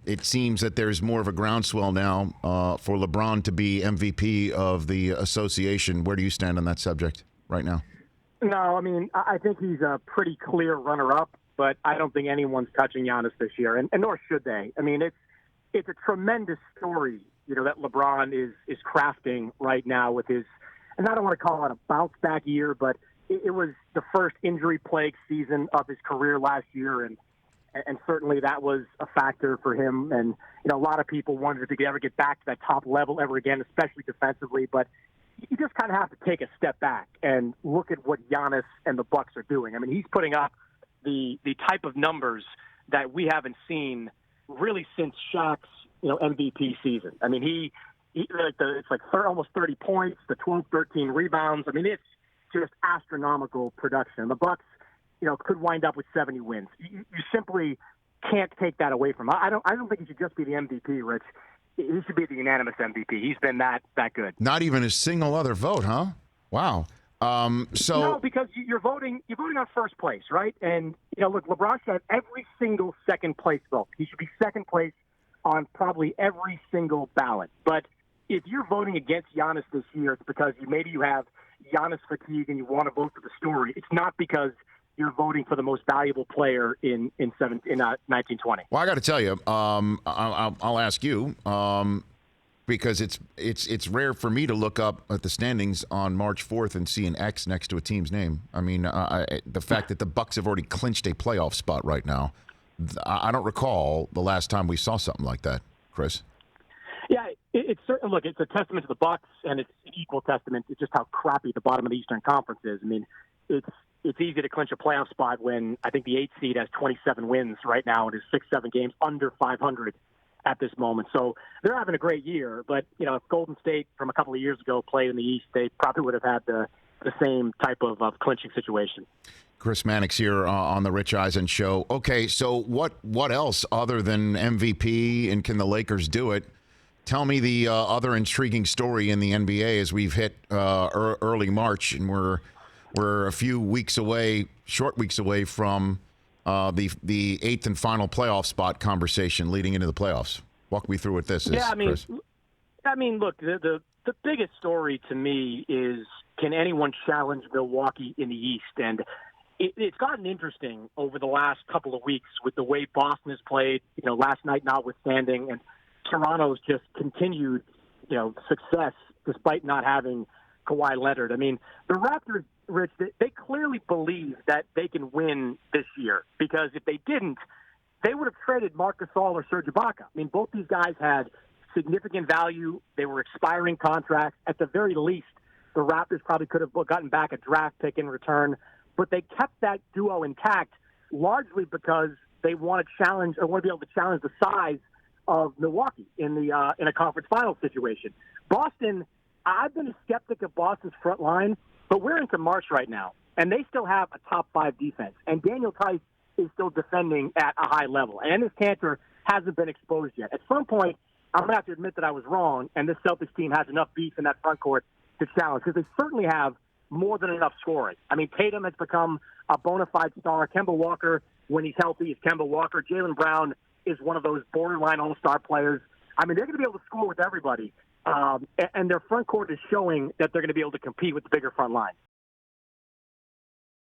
it seems that there's more of a groundswell now for LeBron to be MVP of the association. Where do you stand on that subject right now? No, I mean, I think he's a pretty clear runner-up, but I don't think anyone's touching Giannis this year, and nor should they. I mean, it's a tremendous story, that LeBron is crafting right now with his, and I don't want to call it a bounce-back year, but it was the first injury-plagued season of his career last year, and certainly that was a factor for him. And, a lot of people wondered if he could ever get back to that top level ever again, especially defensively, but you just kind of have to take a step back and look at what Giannis and the Bucks are doing. I mean, he's putting up the type of numbers that we haven't seen really since Shaq's MVP season. I mean, it's like almost 30 points, the 12, 13 rebounds. I mean, it's just astronomical production. The Bucks, could wind up with 70 wins. You simply can't take that away from him. I don't think he should just be the MVP, Rich. He should be the unanimous MVP. He's been that good. Not even a single other vote, huh? Wow. No, because you're voting on first place, right? And look, LeBron should have every single second place vote. He should be second place on probably every single ballot. But if you're voting against Giannis this year, it's because maybe you have Giannis fatigue and you want to vote for the story. It's not because you're voting for the most valuable player in 1920. Well, I got to tell you, I'll ask you because it's rare for me to look up at the standings on March 4th and see an X next to a team's name. I mean, the fact that the Bucks have already clinched a playoff spot right now, I don't recall the last time we saw something like that, Chris. Yeah, it's certain. Look, it's a testament to the Bucks, and it's an equal testament to just how crappy the bottom of the Eastern Conference is. I mean, it's easy to clinch a playoff spot when I think the 8th seed has 27 wins right now and is 6-7 games under 500 at this moment. So they're having a great year. But, if Golden State from a couple of years ago played in the East, they probably would have had the same type of clinching situation. Chris Mannix here on the Rich Eisen Show. Okay, so what else other than MVP, and can the Lakers do it? Tell me the other intriguing story in the NBA as we've hit early March, and we're a few weeks away, short weeks away from the eighth and final playoff spot conversation leading into the playoffs. Walk me through what this is, Chris. I mean, look, the biggest story to me is, can anyone challenge Milwaukee in the East? And it's gotten interesting over the last couple of weeks with the way Boston has played, last night notwithstanding, and Toronto's just continued, success despite not having Kawhi Leonard. I mean, the Raptors, Rich, they clearly believe that they can win this year, because if they didn't, they would have traded Marc Gasol or Serge Ibaka. I mean, both these guys had significant value. They were expiring contracts. At the very least, the Raptors probably could have gotten back a draft pick in return, but they kept that duo intact largely because they want to be able to challenge the size of Milwaukee in a conference final situation. Boston, I've been a skeptic of Boston's front line, but we're into March right now, and they still have a top 5 defense. And Daniel Tice is still defending at a high level. And Enes Kanter hasn't been exposed yet. At some point, I'm going to have to admit that I was wrong, and this Celtics team has enough beef in that front court to challenge, because they certainly have more than enough scoring. I mean, Tatum has become a bona fide star. Kemba Walker, when he's healthy, is Kemba Walker. Jaylen Brown is one of those borderline all-star players. I mean, they're going to be able to score with everybody. And their front court is showing that they're going to be able to compete with the bigger front line.